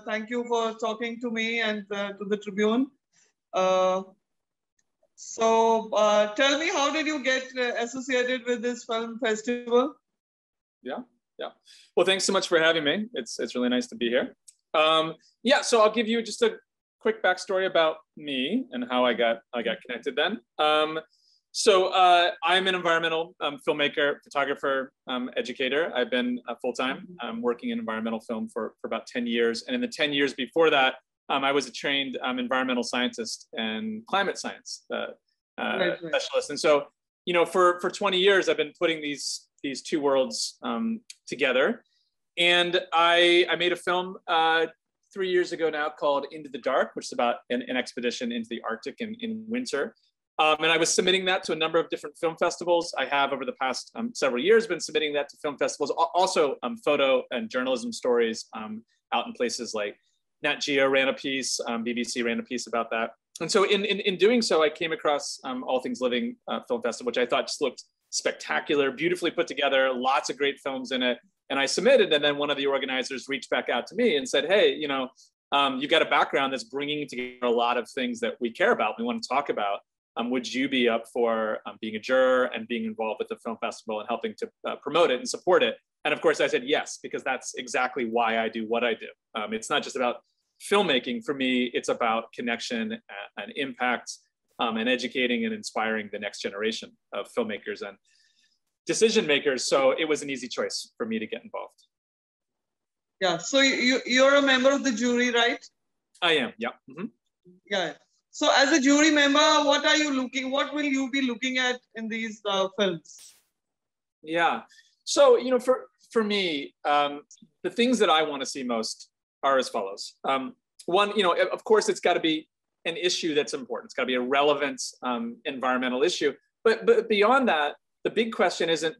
thank you for talking to me and to the Tribune. Uh, tell me, how did you get associated with this film festival? Yeah. Well, thanks so much for having me. It's really nice to be here. Yeah, so I'll give you just a quick backstory about me and how I got connected then. I'm an environmental filmmaker, photographer, educator. I've been full-time working in environmental film for about 10 years. And in the 10 years before that, I was a trained environmental scientist and climate science specialist. And so, for 20 years, I've been putting these two worlds together. And I made a film 3 years ago now called Into the Dark, which is about an expedition into the Arctic in winter. And I was submitting that to a number of different film festivals. I have, over the past several years, been submitting that to film festivals, also photo and journalism stories out in places like Nat Geo ran a piece, BBC ran a piece about that. And so in doing so, I came across All Things Living Film Festival, which I thought just looked spectacular, beautifully put together, lots of great films in it. And I submitted, and then one of the organizers reached back out to me and said, hey, you've got a background that's bringing together a lot of things that we care about, we want to talk about. Would you be up for being a juror and being involved with the film festival and helping to promote it and support it? And of course I said yes, because that's exactly why I do what I do. It's not just about filmmaking. For me, it's about connection and impact and educating and inspiring the next generation of filmmakers and decision makers. So it was an easy choice for me to get involved. Yeah, so you're a member of the jury, right? I am, yeah. Mm-hmm. Yeah. So as a jury member, what will you be looking at in these films? Yeah. So, for me, the things that I want to see most are as follows. One, of course, it's got to be an issue that's important. It's got to be a relevant environmental issue. But beyond that, the big question isn't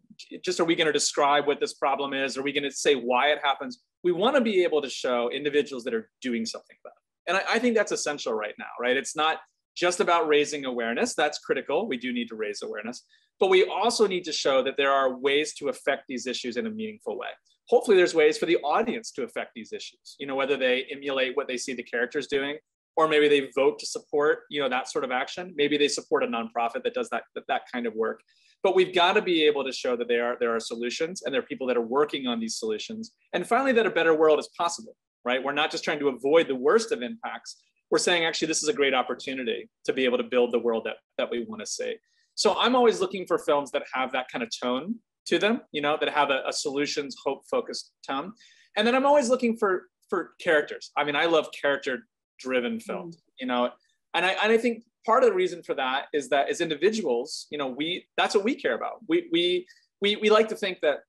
just, are we going to describe what this problem is? Are we going to say why it happens? We want to be able to show individuals that are doing something about it. And I think that's essential right now, right? It's not just about raising awareness. That's critical. We do need to raise awareness. But we also need to show that there are ways to affect these issues in a meaningful way. Hopefully there's ways for the audience to affect these issues, whether they emulate what they see the characters doing, or maybe they vote to support, that sort of action. Maybe they support a nonprofit that does that kind of work. But we've got to be able to show that there are solutions, and there are people that are working on these solutions. And finally, that a better world is possible, right? We're not just trying to avoid the worst of impacts. We're saying, actually, this is a great opportunity to be able to build the world that we want to see. So I'm always looking for films that have that kind of tone to them, that have a solutions, hope-focused tone. And then I'm always looking for characters. I mean, I love character-driven films, and I think part of the reason for that is that as individuals, that's what we care about. We like to think that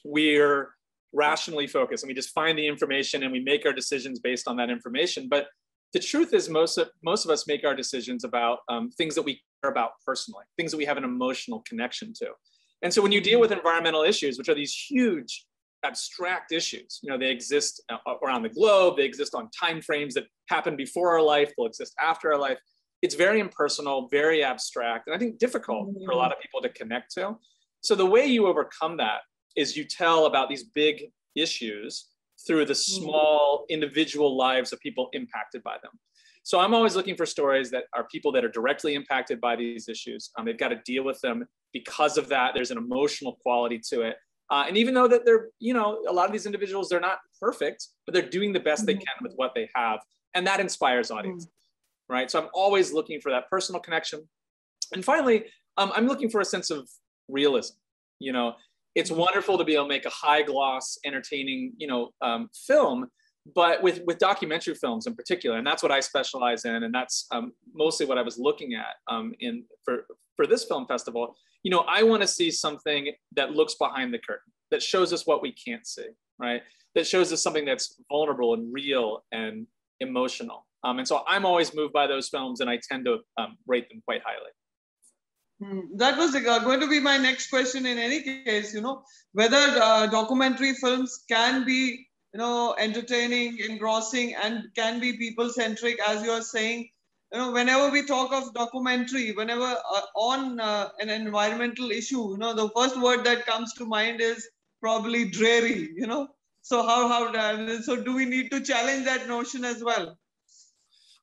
we're rationally focused and we just find the information and we make our decisions based on that information. But the truth is most of us make our decisions about things that we care about personally, things that we have an emotional connection to. And so when you deal with environmental issues, which are these huge abstract issues, they exist around the globe, they exist on time frames that happen before our life, they'll exist after our life. It's very impersonal, very abstract, and I think difficult for a lot of people to connect to. So the way you overcome that is you tell about these big issues through the small individual lives of people impacted by them. So I'm always looking for stories that are people that are directly impacted by these issues. They've got to deal with them because of that. There's an emotional quality to it. And even though that they're, a lot of these individuals, they're not perfect, but they're doing the best they can with what they have. And that inspires audiences, right? So I'm always looking for that personal connection. And finally, I'm looking for a sense of realism. It's wonderful to be able to make a high gloss, entertaining, film, but with documentary films in particular, and that's what I specialize in, and that's mostly what I was looking at for this film festival. I want to see something that looks behind the curtain, that shows us what we can't see, right? That shows us something that's vulnerable and real and emotional. And so I'm always moved by those films, and I tend to rate them quite highly. That was going to be my next question in any case, whether documentary films can be, entertaining, engrossing, and can be people-centric, as you are saying. Whenever we talk of documentary, whenever on an environmental issue, the first word that comes to mind is probably dreary, So so do we need to challenge that notion as well?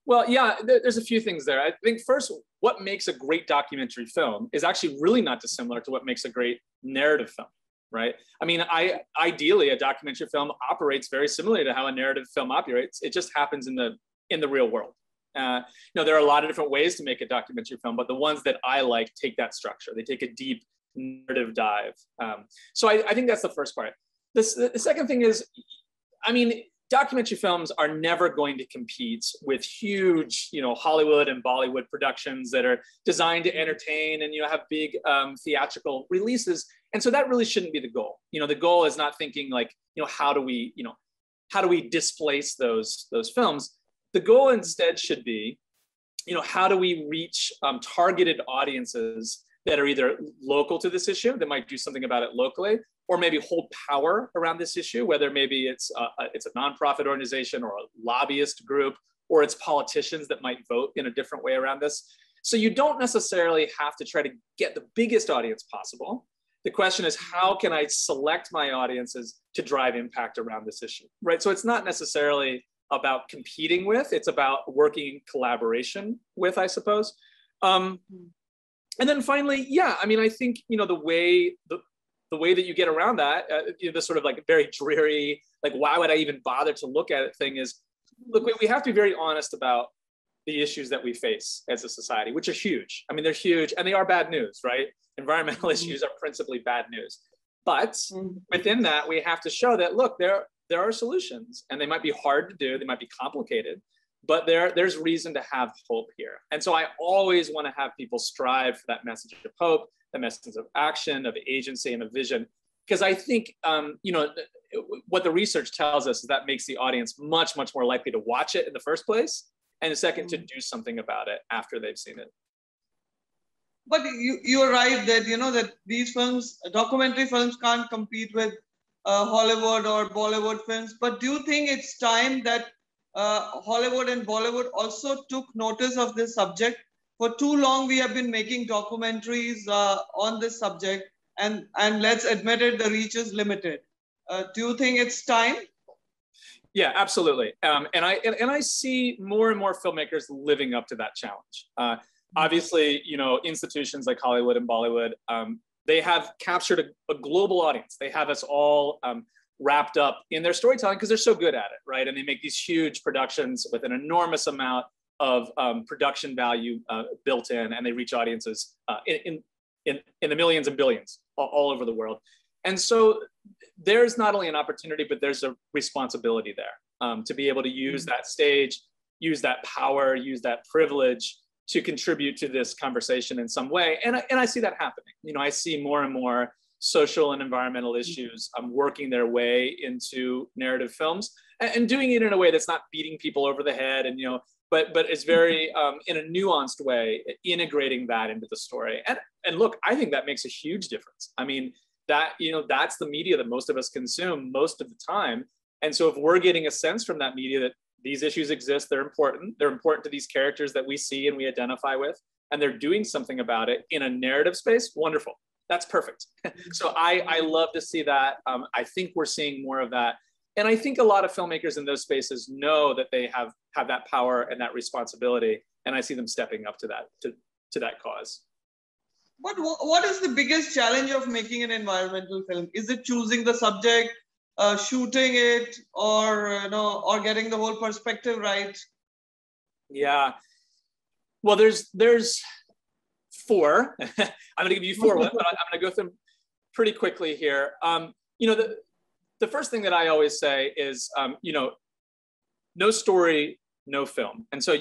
Well, yeah, there's a few things there. I think first, what makes a great documentary film is actually really not dissimilar to what makes a great narrative film, right? I mean, ideally, a documentary film operates very similarly to how a narrative film operates. It just happens in the real world. There are a lot of different ways to make a documentary film, but the ones that I like take that structure. They take a deep narrative dive. So I think that's the first part. The second thing is, I mean, documentary films are never going to compete with huge, Hollywood and Bollywood productions that are designed to entertain and, have big theatrical releases. And so that really shouldn't be the goal. The goal is not thinking like, how do we displace those films? The goal instead should be, how do we reach targeted audiences that are either local to this issue, that might do something about it locally, or maybe hold power around this issue, whether maybe it's a nonprofit organization or a lobbyist group, or it's politicians that might vote in a different way around this. So you don't necessarily have to try to get the biggest audience possible. The question is, how can I select my audiences to drive impact around this issue, right? So it's not necessarily about competing with, it's about working in collaboration with, I suppose. And then finally, yeah, I mean, I think, the way that you get around that, the sort of like very dreary, like, why would I even bother to look at it thing is, look, we have to be very honest about the issues that we face as a society, which are huge. I mean, they're huge and they are bad news, right? Environmental issues are principally bad news. But within that, we have to show that, look, there are solutions, and they might be hard to do, they might be complicated, but there's reason to have hope here. And so I always want to have people strive for that message of hope, the message of action, of agency, and of vision. Because I think, what the research tells us is that makes the audience much, much more likely to watch it in the first place, and second, to do something about it after they've seen it. But you're right that, that these films, documentary films, can't compete with Hollywood or Bollywood films. But do you think it's time that Hollywood and Bollywood also took notice of this subject? For too long, we have been making documentaries on this subject, and let's admit it, the reach is limited. Do you think it's time? Yeah, absolutely. And I see more and more filmmakers living up to that challenge. Obviously, institutions like Hollywood and Bollywood, they have captured a global audience. They have us all wrapped up in their storytelling because they're so good at it, right? And they make these huge productions with an enormous amount of production value built in, and they reach audiences in the millions and billions all over the world. And so there's not only an opportunity, but there's a responsibility there to be able to use that stage, use that power, use that privilege to contribute to this conversation in some way. And I see that happening. I see more and more social and environmental issues working their way into narrative films and doing it in a way that's not beating people over the head and, but it's very, in a nuanced way, integrating that into the story. And look, I think that makes a huge difference. I mean, that's the media that most of us consume most of the time. And so if we're getting a sense from that media that these issues exist, they're important to these characters that we see and we identify with, and they're doing something about it in a narrative space, wonderful. That's perfect. So I love to see that. I think we're seeing more of that. And I think a lot of filmmakers in those spaces know that they have that power and that responsibility. And I see them stepping up to that cause. But what is the biggest challenge of making an environmental film? Is it choosing the subject, shooting it, or getting the whole perspective right? Yeah. Well, there's four. I'm going to give you four, but I'm going to go through them pretty quickly here. The first thing that I always say is, no story, no film. And so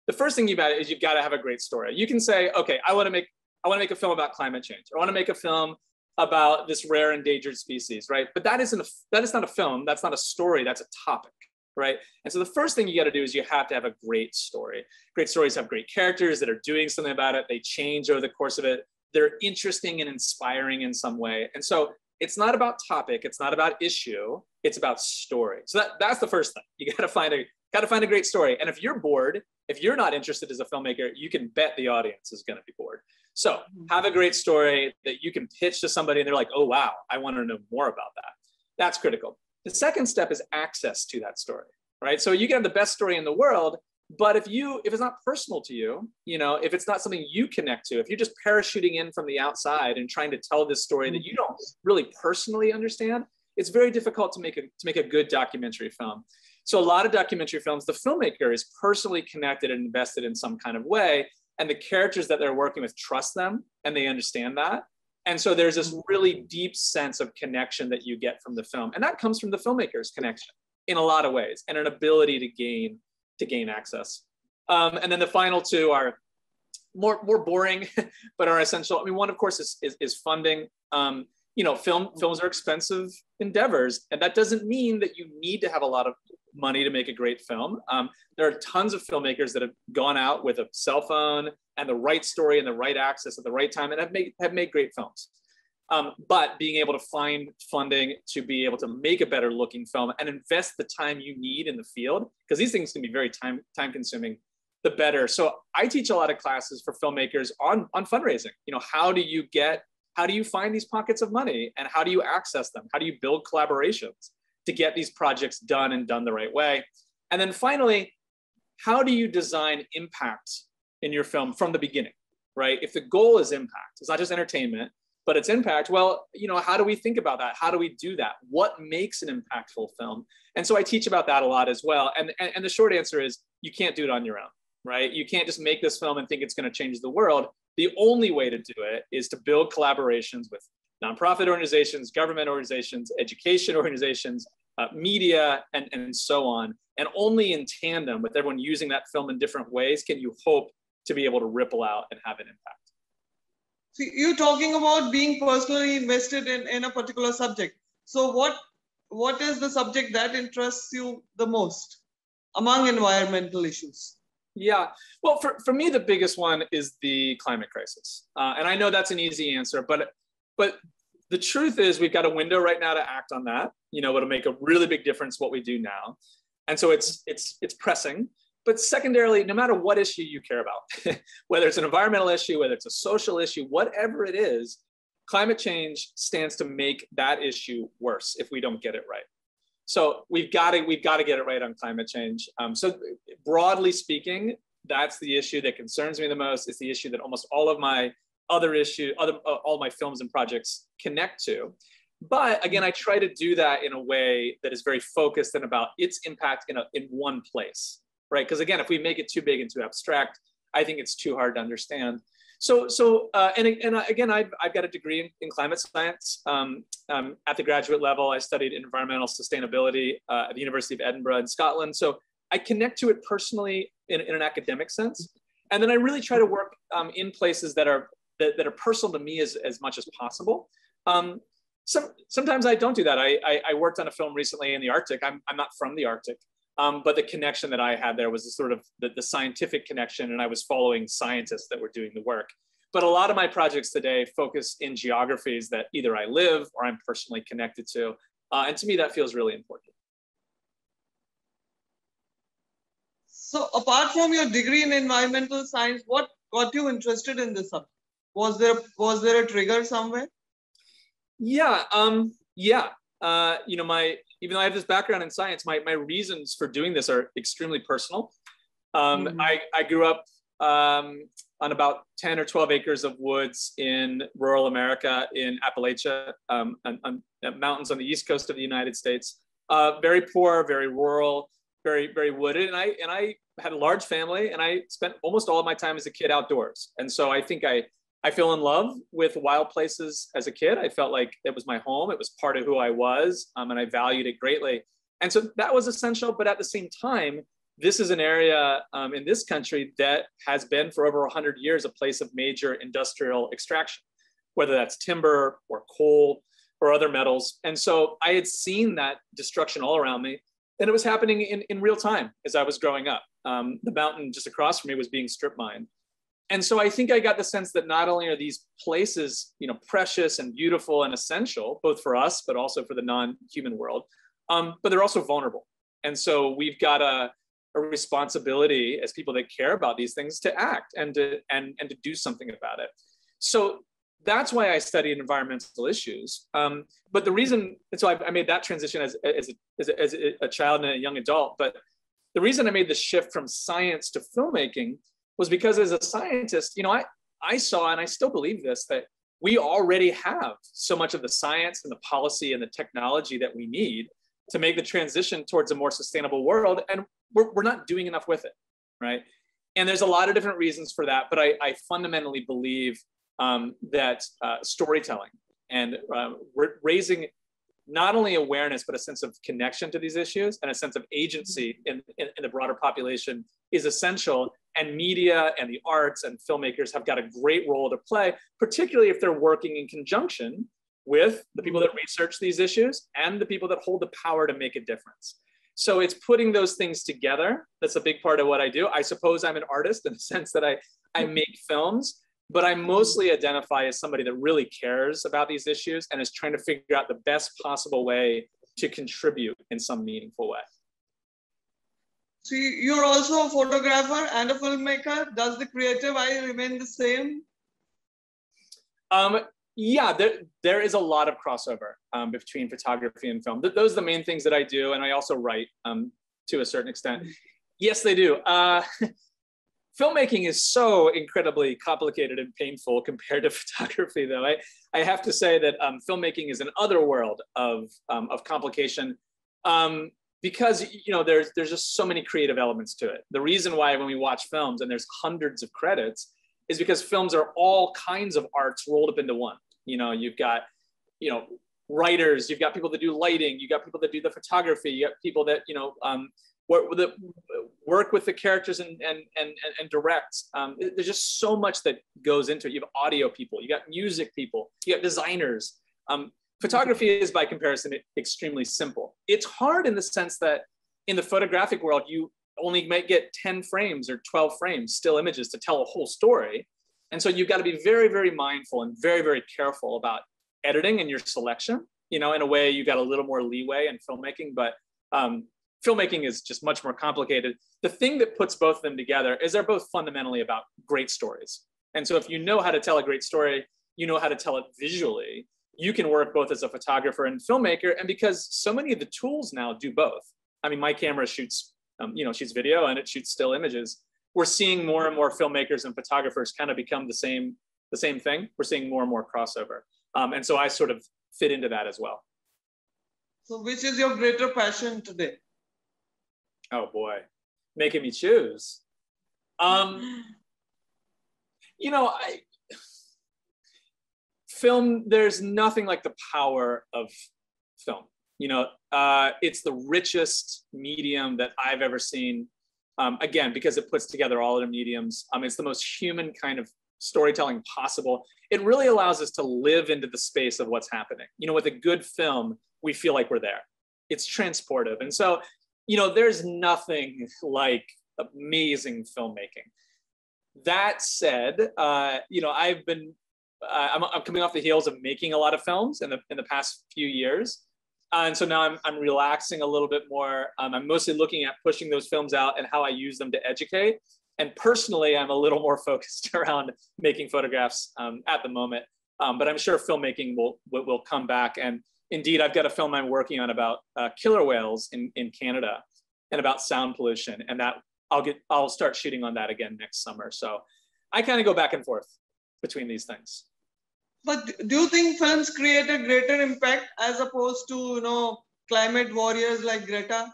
the first thing you've got to have a great story. You can say, okay, I want to make a film about climate change. I want to make a film about this rare endangered species, right? But that is not a film. That's not a story. That's a topic, right? And so the first thing you got to do is you have to have a great story. Great stories have great characters that are doing something about it. They change over the course of it. They're interesting and inspiring in some way. And so it's not about topic. It's not about issue. It's about story. So that's the first thing. You got to find a great story. And if you're bored, if you're not interested as a filmmaker, you can bet the audience is going to be bored. So have a great story that you can pitch to somebody and they're like, oh, wow, I want to know more about that. That's critical. The second step is access to that story, right? So you can have the best story in the world, but if it's not personal to you, if it's not something you connect to, if you're just parachuting in from the outside and trying to tell this story that you don't really personally understand, it's very difficult to make a good documentary film. So a lot of documentary films, the filmmaker is personally connected and invested in some kind of way, and the characters that they're working with trust them and they understand that. And so there's this really deep sense of connection that you get from the film. And that comes from the filmmaker's connection in a lot of ways, and an ability to gain access. And then the final two are more boring, but are essential. I mean, one, of course, is funding. Films are expensive endeavors, and that doesn't mean that you need to have a lot of money to make a great film. There are tons of filmmakers that have gone out with a cell phone and the right story and the right access at the right time and have made great films. But being able to find funding to be able to make a better looking film and invest the time you need in the field, because these things can be very time consuming, the better. So I teach a lot of classes for filmmakers on fundraising. How do you find these pockets of money, and how do you access them? How do you build collaborations to get these projects done and done the right way? And then finally, how do you design impact in your film from the beginning, right? If the goal is impact, it's not just entertainment, but it's impact. Well, how do we think about that? How do we do that? What makes an impactful film? And so I teach about that a lot as well. And the short answer is you can't do it on your own, right? You can't just make this film and think it's going to change the world. The only way to do it is to build collaborations with nonprofit organizations, government organizations, education organizations, media, and so on. And only in tandem with everyone using that film in different ways can you hope to be able to ripple out and have an impact. So you're talking about being personally invested in a particular subject. So what is the subject that interests you the most among environmental issues? Yeah, well, for me, the biggest one is the climate crisis. And I know that's an easy answer, but the truth is we've got a window right now to act on that. It'll make a really big difference what we do now. And so it's pressing. But secondarily, no matter what issue you care about, whether it's an environmental issue, whether it's a social issue, whatever it is, climate change stands to make that issue worse if we don't get it right. So we've got to get it right on climate change. So broadly speaking, that's the issue that concerns me the most. It's the issue that almost all of my all my films and projects connect to. But again, I try to do that in a way that is very focused and about its impact in one place, right? Because again, if we make it too big and too abstract, I think it's too hard to understand. Again, I've got a degree in climate science. At the graduate level, I studied environmental sustainability at the University of Edinburgh in Scotland. So I connect to it personally in an academic sense. And then I really try to work in places that are personal to me as much as possible. Sometimes I don't do that. I worked on a film recently in the Arctic. I'm not from the Arctic. But the connection that I had there was sort of the scientific connection, and I was following scientists that were doing the work. But a lot of my projects today focus in geographies that either I live or I'm personally connected to. And to me, that feels really important. So apart from your degree in environmental science, what got you interested in this subject? Was there a trigger somewhere? Yeah. Even though I have this background in science, my reasons for doing this are extremely personal. I grew up on about 10 or 12 acres of woods in rural America in Appalachia, on mountains on the east coast of the United States. Very poor, very rural, very, very wooded. And I had a large family, and I spent almost all of my time as a kid outdoors. And so I think I fell in love with wild places as a kid. I felt like it was my home. It was part of who I was, and I valued it greatly. And so that was essential. But at the same time, this is an area in this country that has been for over 100 years a place of major industrial extraction, whether that's timber or coal or other metals. And so I had seen that destruction all around me, and it was happening in real time as I was growing up. The mountain just across from me was being strip mined. And so I think I got the sense that not only are these places, precious and beautiful and essential, both for us, but also for the non-human world, but they're also vulnerable. And so we've got a responsibility as people that care about these things to act and to do something about it. So that's why I studied environmental issues. But the reason, and so I made that transition as a child and a young adult. But the reason I made the shift from science to filmmaking was because as a scientist, I saw, and I still believe this, that we already have so much of the science and the policy and the technology that we need to make the transition towards a more sustainable world. And we're not doing enough with it, right? And there's a lot of different reasons for that, but I fundamentally believe that storytelling and raising not only awareness, but a sense of connection to these issues and a sense of agency in the broader population is essential. And media and the arts and filmmakers have got a great role to play, particularly if they're working in conjunction with the people that research these issues and the people that hold the power to make a difference. So it's putting those things together. That's a big part of what I do. I suppose I'm an artist in the sense that I make films, but I mostly identify as somebody that really cares about these issues and is trying to figure out the best possible way to contribute in some meaningful way. So you're also a photographer and a filmmaker. Does the creative eye remain the same? Yeah, there is a lot of crossover between photography and film. Those are the main things that I do. And I also write to a certain extent. Yes, they do. Filmmaking is so incredibly complicated and painful compared to photography, though. I have to say that filmmaking is an other world of complication because there's just so many creative elements to it. The reason why when we watch films and there's hundreds of credits is because films are all kinds of arts rolled up into one. You've got writers, you've got people that do lighting, you got people that do the photography, you got people that work with the characters and direct. There's just so much that goes into it. You have audio people, you got music people, you got designers. Photography is by comparison extremely simple. It's hard in the sense that in the photographic world, you only might get 10 frames or 12 frames, still images to tell a whole story. And so you've got to be very, very mindful and very, very careful about editing and your selection. In a way, you got a little more leeway in filmmaking, but filmmaking is just much more complicated. The thing that puts both of them together is they're both fundamentally about great stories. And so if you know how to tell a great story, you know how to tell it visually, you can work both as a photographer and filmmaker. And because so many of the tools now do both. I mean, my camera shoots, shoots video and it shoots still images. We're seeing more and more filmmakers and photographers kind of become the same thing. We're seeing more and more crossover. And so I sort of fit into that as well. So which is your greater passion today? Oh boy, making me choose. Film, there's nothing like the power of film. It's the richest medium that I've ever seen. Again, because it puts together all of the mediums. It's the most human kind of storytelling possible. It really allows us to live into the space of what's happening. With a good film, we feel like we're there. It's transportive. And so, there's nothing like amazing filmmaking. That said, I'm coming off the heels of making a lot of films in the past few years. And so now I'm relaxing a little bit more. I'm mostly looking at pushing those films out and how I use them to educate. And personally, I'm a little more focused around making photographs at the moment. But I'm sure filmmaking will come back. And indeed, I've got a film I'm working on about killer whales in Canada and about sound pollution. And that I'll start shooting on that again next summer. So I kind of go back and forth between these things. But do you think films create a greater impact as opposed to, climate warriors like Greta?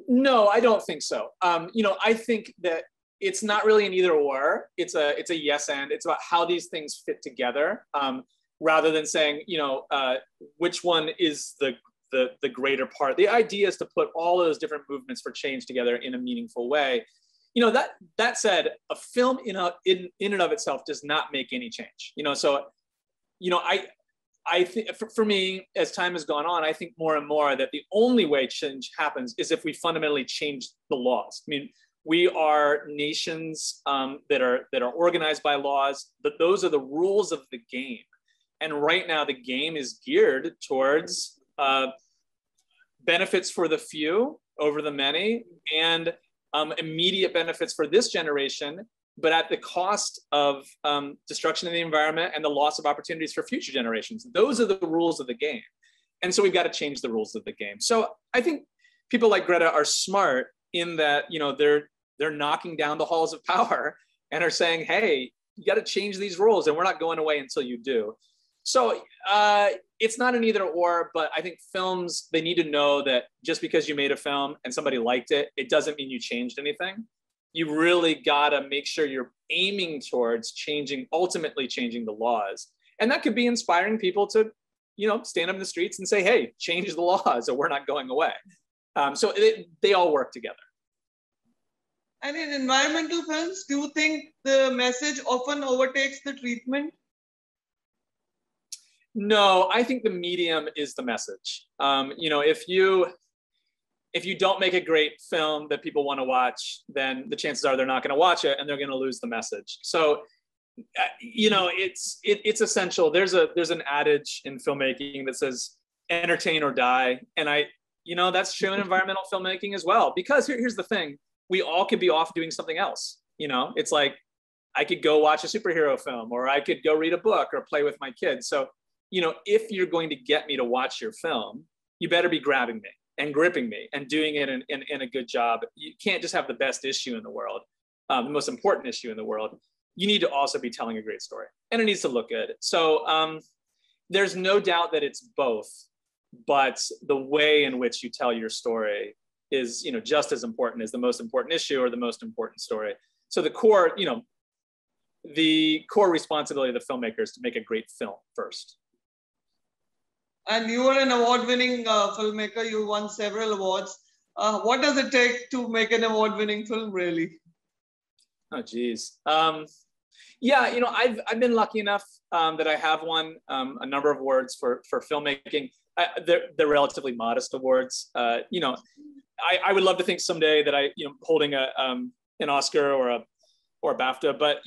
No, I don't think so. I think that it's not really an either or. It's a yes and. It's about how these things fit together, rather than saying, which one is the greater part. The idea is to put all those different movements for change together in a meaningful way. That said, a film in and of itself does not make any change. I think for me, as time has gone on, I think more and more that the only way change happens is if we fundamentally change the laws. I mean, we are nations that are organized by laws, but those are the rules of the game. And right now, the game is geared towards benefits for the few over the many, and immediate benefits for this generation but at the cost of destruction of the environment and the loss of opportunities for future generations. Those are the rules of the game. And so we've got to change the rules of the game. So I think people like Greta are smart in that, they're knocking down the halls of power and are saying, hey, you got to change these rules and we're not going away until you do. So it's not an either or, but I think films, they need to know that just because you made a film and somebody liked it, it doesn't mean you changed anything. You really got to make sure you're aiming towards ultimately changing the laws. And that could be inspiring people to, stand up in the streets and say, hey, change the laws or we're not going away. So they all work together. And in environmental films, do you think the message often overtakes the treatment? No, I think the medium is the message. If you don't make a great film that people want to watch, then the chances are they're not going to watch it and they're going to lose the message. So, it's essential. There's an adage in filmmaking that says entertain or die. And that's true in environmental filmmaking as well, because here's the thing. We all could be off doing something else. It's like I could go watch a superhero film, or I could go read a book or play with my kids. So, if you're going to get me to watch your film, you better be grabbing me and gripping me and doing it in a good job. You can't just have the best issue in the world, the most important issue in the world. You need to also be telling a great story, and it needs to look good. So there's no doubt that it's both, but the way in which you tell your story is, just as important as the most important issue or the most important story. So the core responsibility of the filmmaker is to make a great film first. And you are an award-winning filmmaker. You won several awards. What does it take to make an award-winning film, really? Oh, geez. I've been lucky enough that I have won a number of awards for filmmaking. They're relatively modest awards. I would love to think someday that holding an Oscar or a BAFTA, but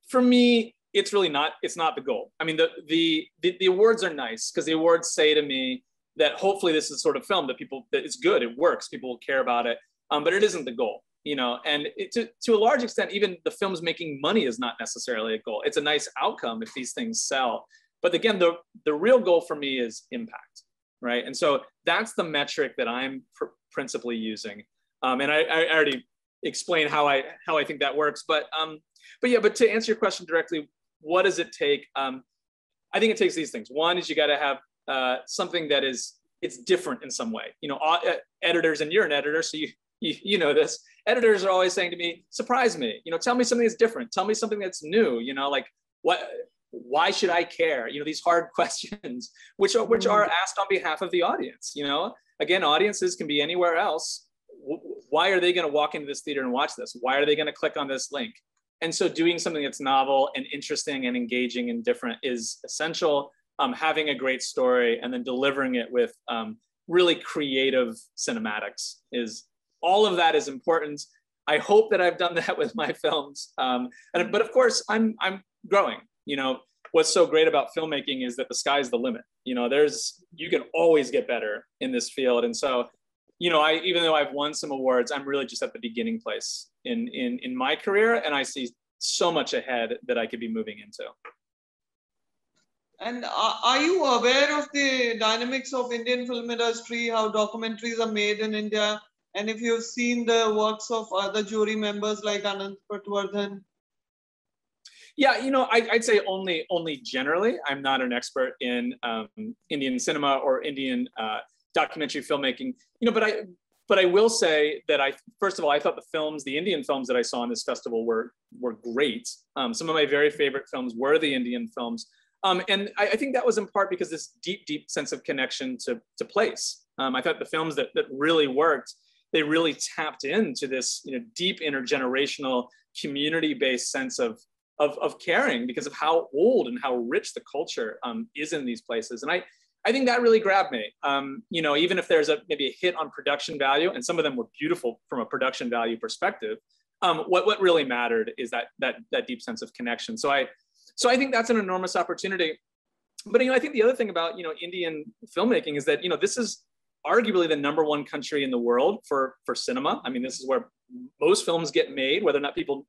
for me, it's really not. It's not the goal. I mean, the awards are nice because the awards say to me that hopefully this is the sort of film that it's good, it works, people will care about it, but it isn't the goal. And to a large extent, even the films making money is not necessarily a goal. It's a nice outcome if these things sell. But again, the real goal for me is impact, right? And so that's the metric that I'm principally using. And I already explained how I think that works. But to answer your question directly, what does it take? I think it takes these things. One is you got to have something that it's different in some way. Editors, and you're an editor, so you know this. Editors are always saying to me, surprise me. Tell me something that's different. Tell me something that's new. Like why should I care? These hard questions, which are asked on behalf of the audience. Again, audiences can be anywhere else. Why are they going to walk into this theater and watch this? Why are they going to click on this link? And so doing something that's novel and interesting and engaging and different is essential. Having a great story and then delivering it with really creative cinematics all of that is important. I hope that I've done that with my films. But of course, I'm growing. What's so great about filmmaking is that the sky's the limit. You can always get better in this field. And so, even though I've won some awards, I'm really just at the beginning place in my career, and I see so much ahead that I could be moving into. And are you aware of the dynamics of Indian film industry, how documentaries are made in India? And if you've seen the works of other jury members like Anand Patwardhan? Yeah, I'd say only generally. I'm not an expert in Indian cinema or Indian documentary filmmaking. But I will say that first of all, I thought the Indian films that I saw in this festival were great. Some of my very favorite films were the Indian films. And I think that was in part because this deep sense of connection to place. I thought the films that really worked, they really tapped into this deep intergenerational community-based sense of caring because of how old and how rich the culture is in these places. And I think that really grabbed me. Even if there's maybe a hit on production value, and some of them were beautiful from a production value perspective, what really mattered is that deep sense of connection. So I think that's an enormous opportunity. But I think the other thing about Indian filmmaking is that this is arguably the #1 country in the world for cinema. I mean, this is where most films get made, whether or not people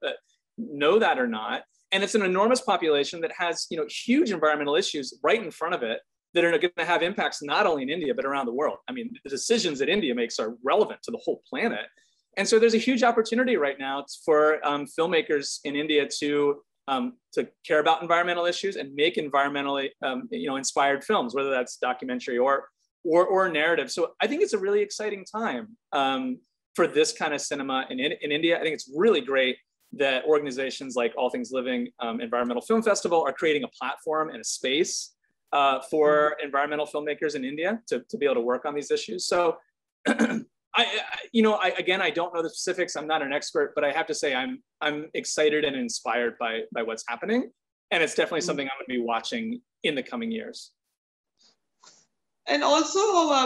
know that or not. And it's an enormous population that has, you know, huge environmental issues right in front of it that are going to have impacts not only in India, but around the world. I mean, the decisions that India makes are relevant to the whole planet. And so there's a huge opportunity right now for filmmakers in India to care about environmental issues and make environmentally, you know, inspired films, whether that's documentary or narrative. So I think it's a really exciting time for this kind of cinema in India. I think it's really great that organizations like All Things Living Environmental Film Festival are creating a platform and a space for environmental filmmakers in India to be able to work on these issues. So, again, I don't know the specifics. I'm not an expert, but I have to say I'm excited and inspired by what's happening, and it's definitely something I'm going to be watching in the coming years. And also,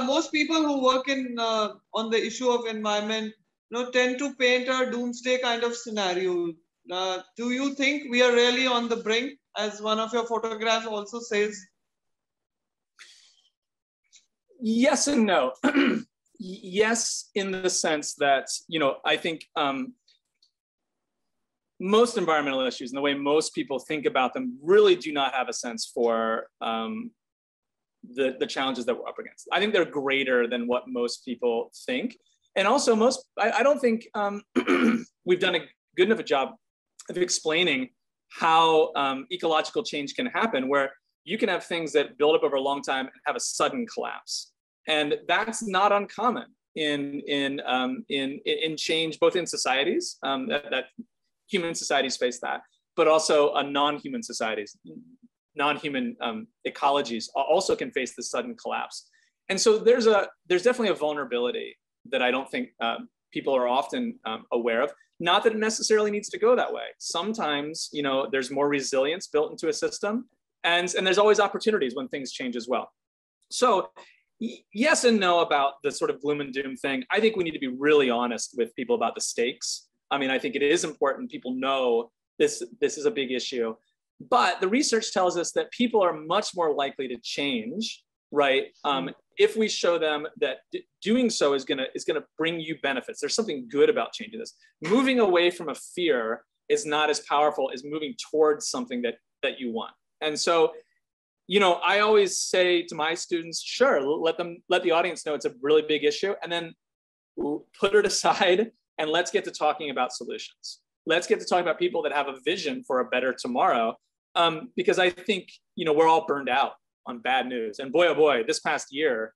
most people who work in on the issue of environment, you know, tend to paint a doomsday kind of scenario. Do you think we are really on the brink, as one of your photographs also says? Yes and no. Yes, in the sense that, you know, I think most environmental issues and the way most people think about them really do not have a sense for the challenges that we're up against. I think they're greater than what most people think. And also I don't think we've done a good enough a job of explaining how ecological change can happen, where you can have things that build up over a long time and have a sudden collapse. And that's not uncommon in change, both in societies, that human societies face that, but also non-human societies, non-human ecologies also can face this sudden collapse. And so there's definitely a vulnerability that I don't think people are often aware of. Not that it necessarily needs to go that way. Sometimes, you know, there's more resilience built into a system, and there's always opportunities when things change as well. So yes and no about the sort of gloom and doom thing. I think we need to be really honest with people about the stakes. I mean, I think it is important people know this is a big issue, but the research tells us that people are much more likely to change, right? If we show them that doing so is gonna bring you benefits. There's something good about changing this. Moving away from a fear is not as powerful as moving towards something that you want. And so, you know, I always say to my students, sure, let the audience know it's a really big issue, and then put it aside and let's get to talking about solutions. Let's get to talking about people that have a vision for a better tomorrow. Because I think, you know, we're all burned out on bad news. And boy, oh boy, this past year,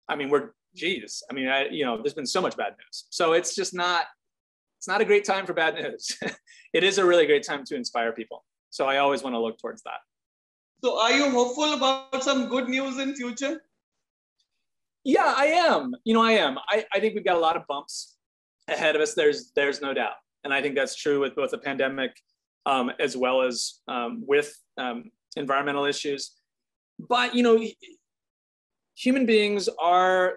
I mean, there's been so much bad news. So it's not a great time for bad news. It is a really great time to inspire people. So I always want to look towards that. So are you hopeful about some good news in future? Yeah, I am. You know, I am. I think we've got a lot of bumps ahead of us. There's no doubt. And I think that's true with both the pandemic as well as with environmental issues. But, you know, human beings are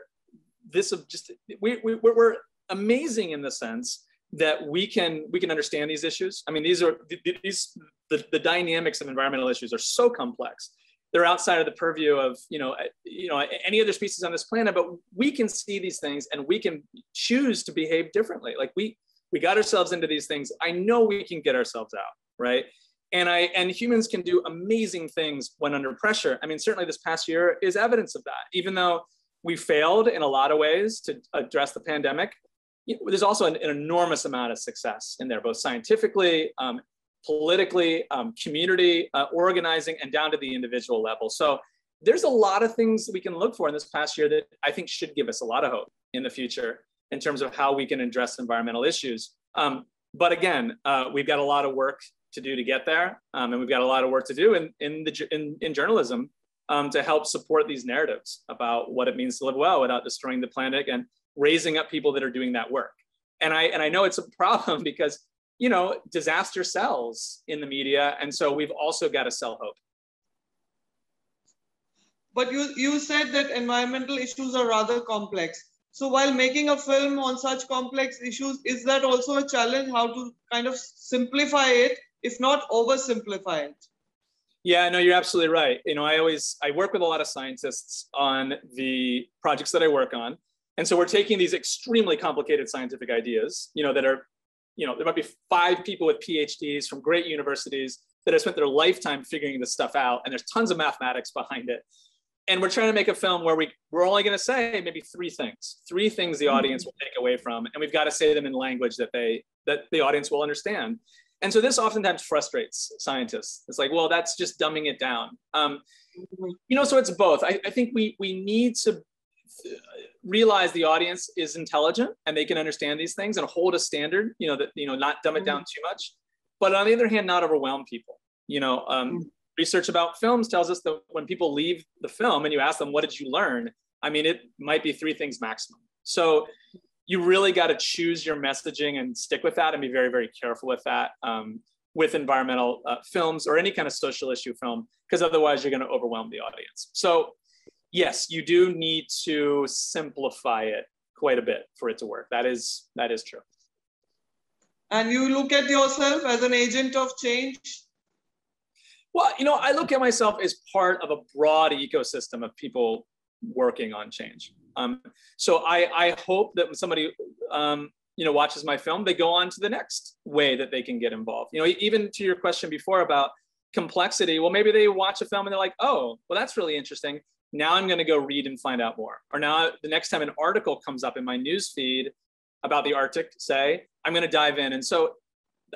we're amazing in the sense that we can understand these issues. I mean, the dynamics of environmental issues are so complex. They're outside of the purview of, you know, any other species on this planet, but we can see these things and we can choose to behave differently. Like we got ourselves into these things. I know we can get ourselves out, right? And humans can do amazing things when under pressure. I mean, certainly this past year is evidence of that. Even though we failed in a lot of ways to address the pandemic, there's also an enormous amount of success in there, both scientifically, politically, community organizing, and down to the individual level. So there's a lot of things that we can look for in this past year that I think should give us a lot of hope in the future in terms of how we can address environmental issues. But again, we've got a lot of work to do to get there, and we've got a lot of work to do in journalism to help support these narratives about what it means to live well without destroying the planet, and raising up people that are doing that work. And I know it's a problem because, you know, disaster sells in the media, and so we've also got to sell hope. But you said that environmental issues are rather complex. So while making a film on such complex issues, is that also a challenge, how to kind of simplify it, if not oversimplify it? Yeah, no, you're absolutely right. You know, I work with a lot of scientists on the projects that I work on. And so we're taking these extremely complicated scientific ideas, you know, that are there might be 5 people with PhDs from great universities that have spent their lifetime figuring this stuff out, and there's tons of mathematics behind it. And we're trying to make a film where we're only going to say maybe 3 things the audience will take away from, and we've got to say them in language that the audience will understand. And so this oftentimes frustrates scientists. It's like, well, that's just dumbing it down. So it's both. I think we need to realize the audience is intelligent and they can understand these things and hold a standard, not dumb it down too much. But on the other hand, not overwhelm people. Research about films tells us that when people leave the film and you ask them, what did you learn? I mean, it might be 3 things maximum. So you really got to choose your messaging and stick with that and be very, very careful with that with environmental films or any kind of social issue film, because otherwise you're going to overwhelm the audience. So yes, you do need to simplify it quite a bit for it to work. That is true. And you look at yourself as an agent of change? Well, I look at myself as part of a broad ecosystem of people working on change. So I hope that when somebody, watches my film, they go on to the next way that they can get involved. Even to your question before about complexity, well, maybe they watch a film and they're like, oh, well, that's really interesting. Now I'm going to go read and find out more. Or now the next time an article comes up in my news feed about the Arctic, say, I'm going to dive in. And so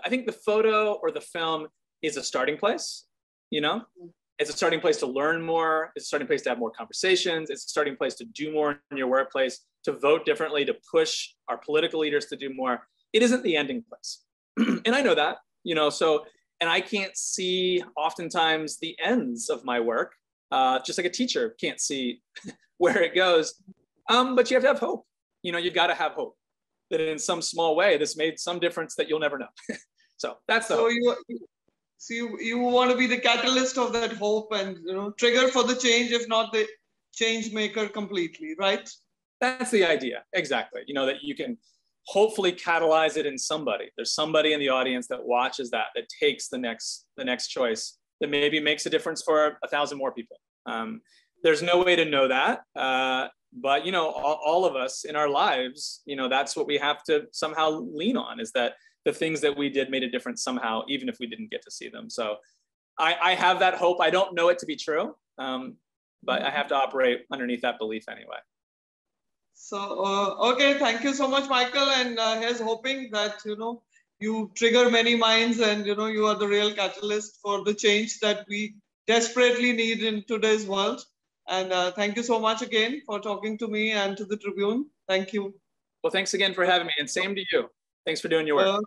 I think the photo or the film is a starting place. It's a starting place to learn more. It's a starting place to have more conversations. It's a starting place to do more in your workplace, to vote differently, to push our political leaders to do more. It isn't the ending place. And I know that, and I can't see oftentimes the ends of my work, just like a teacher can't see where it goes. But you have to have hope. You've got to have hope that in some small way, this made some difference that you'll never know. So that's the hope. So you want to be the catalyst of that hope and trigger for the change, if not the change maker completely, right? That's the idea, exactly. That you can hopefully catalyze it in somebody. There's somebody in the audience that watches that takes the next choice that maybe makes a difference for 1,000 more people. There's no way to know that, but all of us in our lives, that's what we have to somehow lean on, is that the things that we did made a difference somehow, even if we didn't get to see them. So I have that hope. I don't know it to be true, but I have to operate underneath that belief anyway. So, okay, thank you so much, Michael. And here's hoping that, you trigger many minds and, you are the real catalyst for the change that we desperately need in today's world. And thank you so much again for talking to me and to the Tribune. Thank you. Well, thanks again for having me, and same to you. Thanks for doing your work.